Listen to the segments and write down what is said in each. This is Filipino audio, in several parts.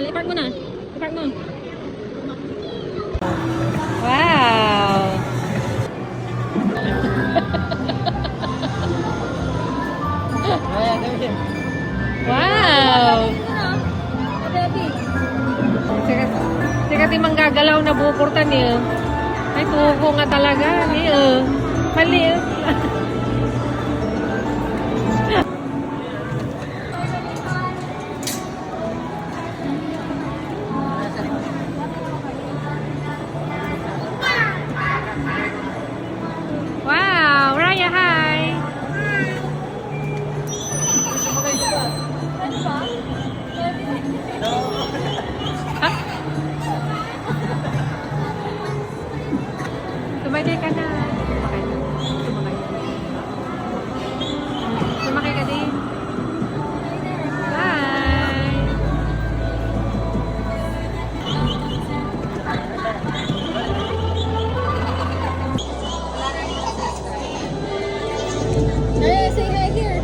na. I-park mo na. I-park mo. Wow! Wow! Teka, di manggagalaw na bupurtan niyo. Ay, kuko nga talaga. Niyo. Mali. Wow! Raya, hi! Sumakay ka na. Sumakay ka din. Bye! Hey, say hi here.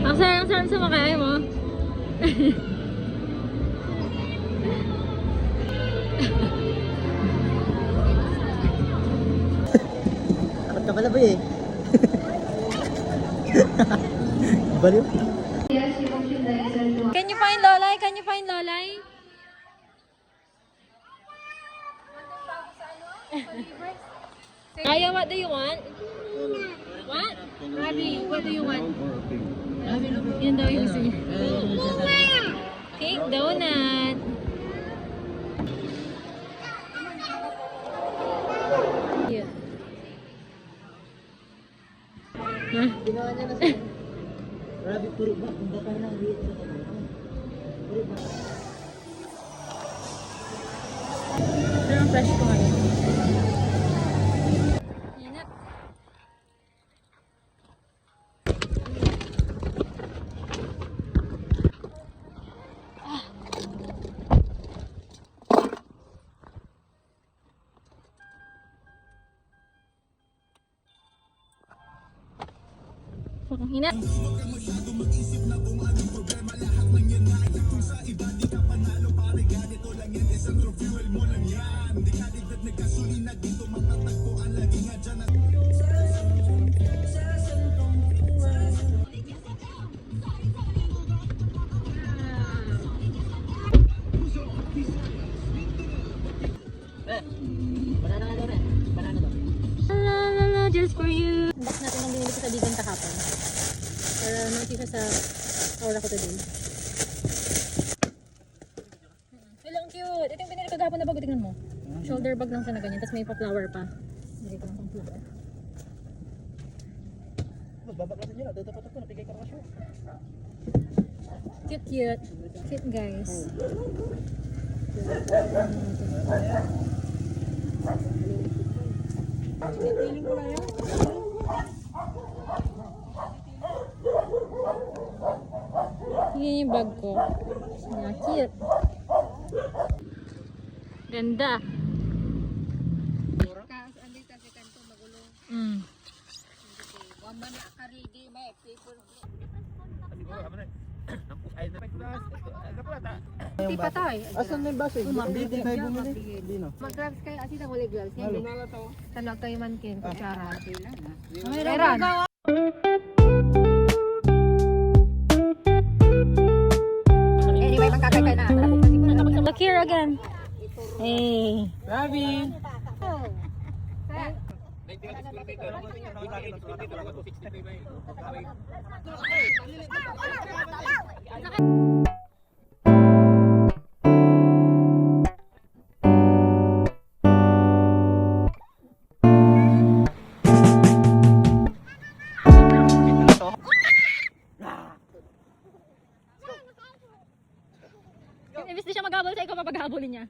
Ang sarap sumakay mo. Takot ka pala ba eh? Baliw. Can you find Lolay? Can you find Lolay? Aya, what do you want? What? Rabi, what do you want? Yan daw yung gusto niya. Cake donut. Yeah. Huh? Ginawa niya na siya. Rabbit puro ba? Kung baka nang liit sa kapatid. Puro ba? Pero ang fresh ko ngayon. Inap. Hinap. Banana nga daw rin. Banana daw. La la la, just for you. Box natin ang binili ko sa Bigan kahapon. Para makikita sa aura ko today. Hello, ang cute. Ito yung binili ko kahapon na bag. Tingnan mo. Shoulder bag lang sana ganyan. Tapos may pa-flower pa. Binili ko lang pang flower. Babakasan nyo na. Dapat ako. Napigay ka kasyo. Cute, cute. Cute, guys. Feeling ko na yan. Yan yung bag ko. Yeah, cute. Ganda. Mm. Hindi pa tayo. Asan na yung bus eh? Hindi tayo bumili. Hindi no. Mag-gloves kayo. Asi na wala gloves. Halo. Tanong kayo mankin. Kutsara. Meron. Anyway, magkakay na. Look here again. Hey. Rabi! Imbis di siya maghabol sa ikaw, mapaghabulin niya.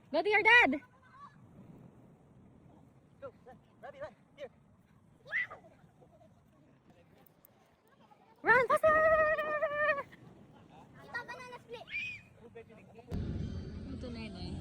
Go to your dad! Run faster! Ito, banana split. Ito na yun eh.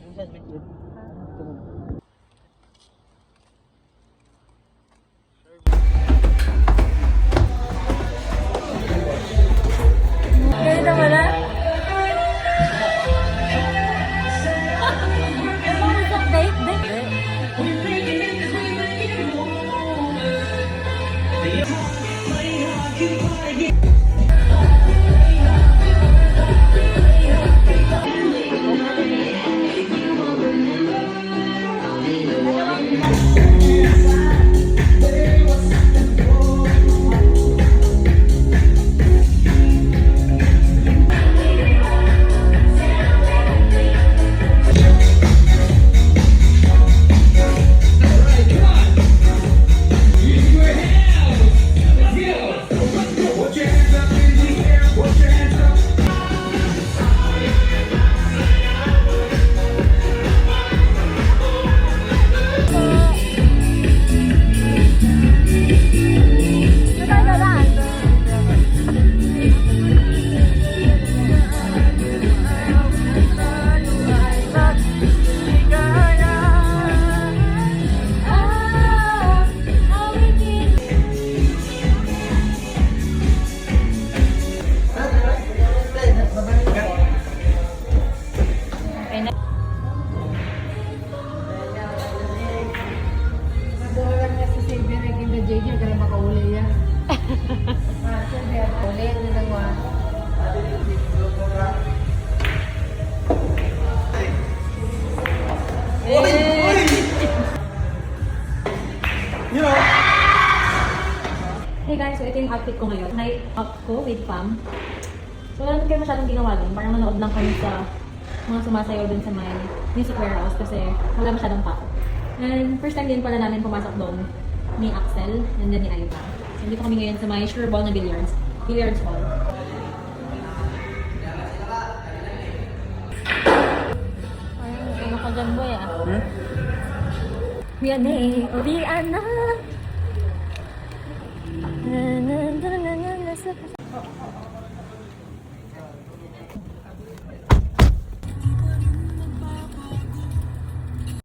You know. Hey guys, so ito yung outfit ko ngayon. Night out ko with fam. So wala naman kayo masyadong ginawa dun. Parang nanood lang kami sa mga sumasayaw dun sa may music warehouse kasi wala masyadong tao. And first time din pala namin pumasok doon ni Axel and then ni Ayuba. So dito kami ngayon sa may sure ball na billiards. Billiards hall. Ay, ano ka dyan boy ah? Hmm? We are na.